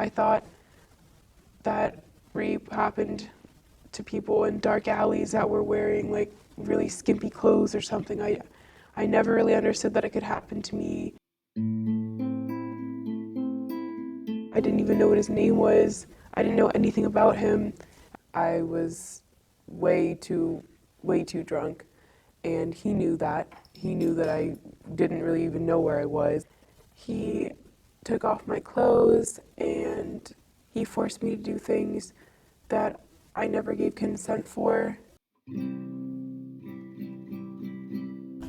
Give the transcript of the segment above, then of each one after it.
I thought that rape happened to people in dark alleys that were wearing like really skimpy clothes or something. I never really understood that it could happen to me. I didn't even know what his name was. I didn't know anything about him. I was way too drunk, and he knew that. He knew that I didn't really even know where I was. He took off my clothes and he forced me to do things that I never gave consent for.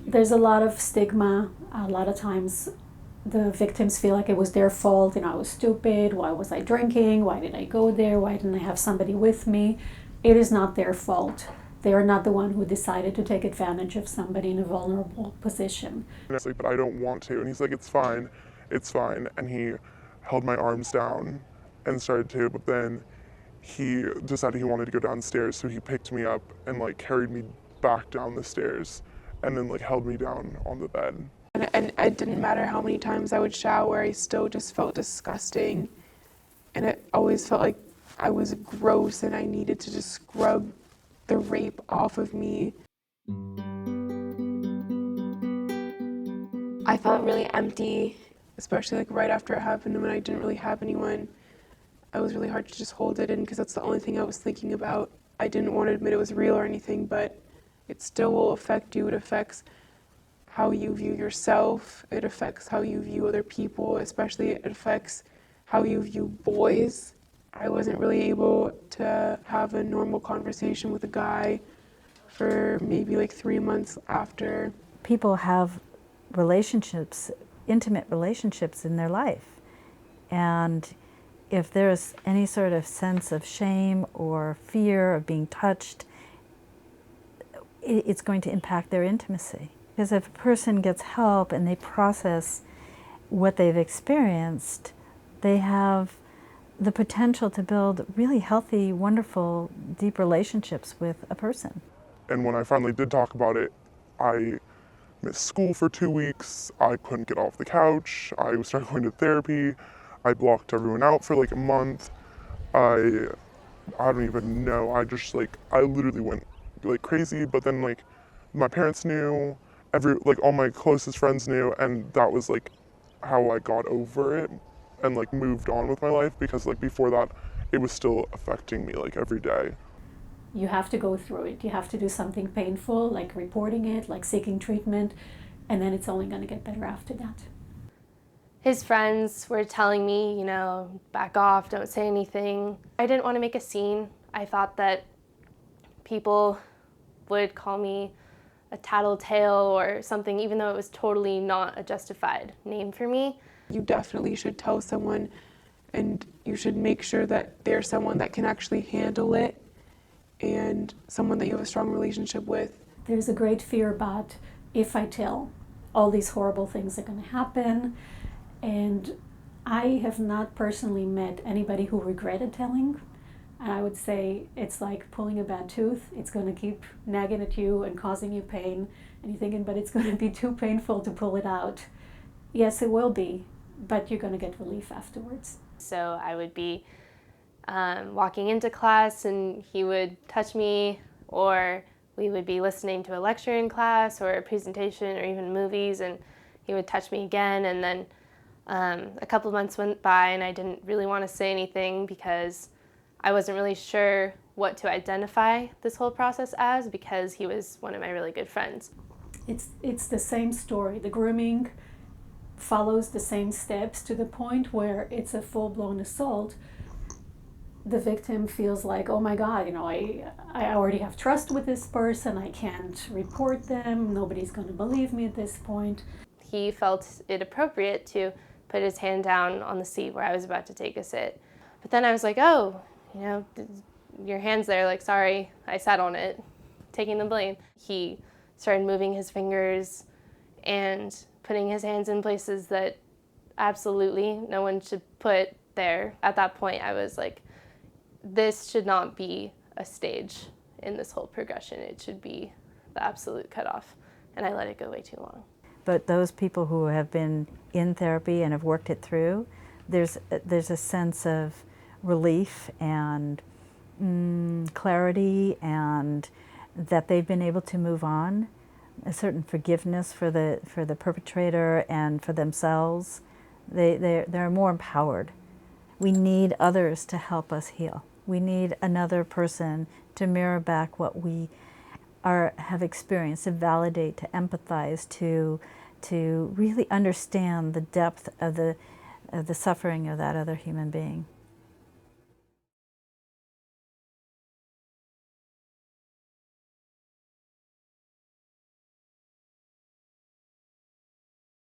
There's a lot of stigma. A lot of times the victims feel like it was their fault. I was stupid. Why was I drinking? Why did I go there? Why didn't I have somebody with me? It is not their fault. They are not the one who decided to take advantage of somebody in a vulnerable position. And I was like, but I don't want to. And he's like, it's fine. And he held my arms down and started to, but then he decided he wanted to go downstairs, so he picked me up and like carried me back down the stairs and then like held me down on the bed. And it didn't matter how many times I would shower, I still just felt disgusting. And it always felt like I was gross and I needed to just scrub the rape off of me. I felt really empty, especially like right after it happened when I didn't really have anyone. It was really hard to just hold it in because that's the only thing I was thinking about. I didn't want to admit it was real or anything, but it still will affect you. It affects how you view yourself. It affects how you view other people, especially it affects how you view boys. I wasn't really able to have a normal conversation with a guy for maybe like 3 months after. People have relationships, intimate relationships in their life. And if there's any sort of sense of shame or fear of being touched, it's going to impact their intimacy. Because if a person gets help and they process what they've experienced, they have the potential to build really healthy, wonderful, deep relationships with a person. And when I finally did talk about it, I missed school for 2 weeks. I couldn't get off the couch. I started going to therapy. I blocked everyone out for like a month. I don't even know. I literally went like crazy. But then like my parents knew, all my closest friends knew, and that was like how I got over it and like moved on with my life, because like before that it was still affecting me like every day. You have to go through it. You have to do something painful, like reporting it, like seeking treatment, and then it's only going to get better after that. His friends were telling me, back off, don't say anything. I didn't want to make a scene. I thought that people would call me a tattletale or something, even though it was totally not a justified name for me. You definitely should tell someone, and you should make sure that they're someone that can actually handle it and someone that you have a strong relationship with. There's a great fear about, if I tell, all these horrible things are going to happen. And I have not personally met anybody who regretted telling. And I would say it's like pulling a bad tooth. It's going to keep nagging at you and causing you pain. And you're thinking, but it's going to be too painful to pull it out. Yes, it will be, but you're going to get relief afterwards. So I would be walking into class and he would touch me, or we would be listening to a lecture in class or a presentation or even movies, and he would touch me again. And then a couple of months went by and I didn't really want to say anything because I wasn't really sure what to identify this whole process as, because he was one of my really good friends. It's the same story. The grooming follows the same steps to the point where it's a full-blown assault. The victim feels like, oh my God, I already have trust with this person. I can't report them. Nobody's going to believe me at this point. He felt it appropriate to put his hand down on the seat where I was about to take a sit. But then I was like, oh, your hand's there, like, sorry, I sat on it, taking the blame. He started moving his fingers and putting his hands in places that absolutely no one should put there. At that point, I was like, this should not be a stage in this whole progression. It should be the absolute cutoff. And I let it go way too long. But those people who have been in therapy and have worked it through, there's a sense of relief and clarity, and that they've been able to move on, a certain forgiveness for the perpetrator and for themselves. They're more empowered. We need others to help us heal. We need another person to mirror back what we have experienced, to validate, to empathize, to really understand the depth of the suffering of that other human being.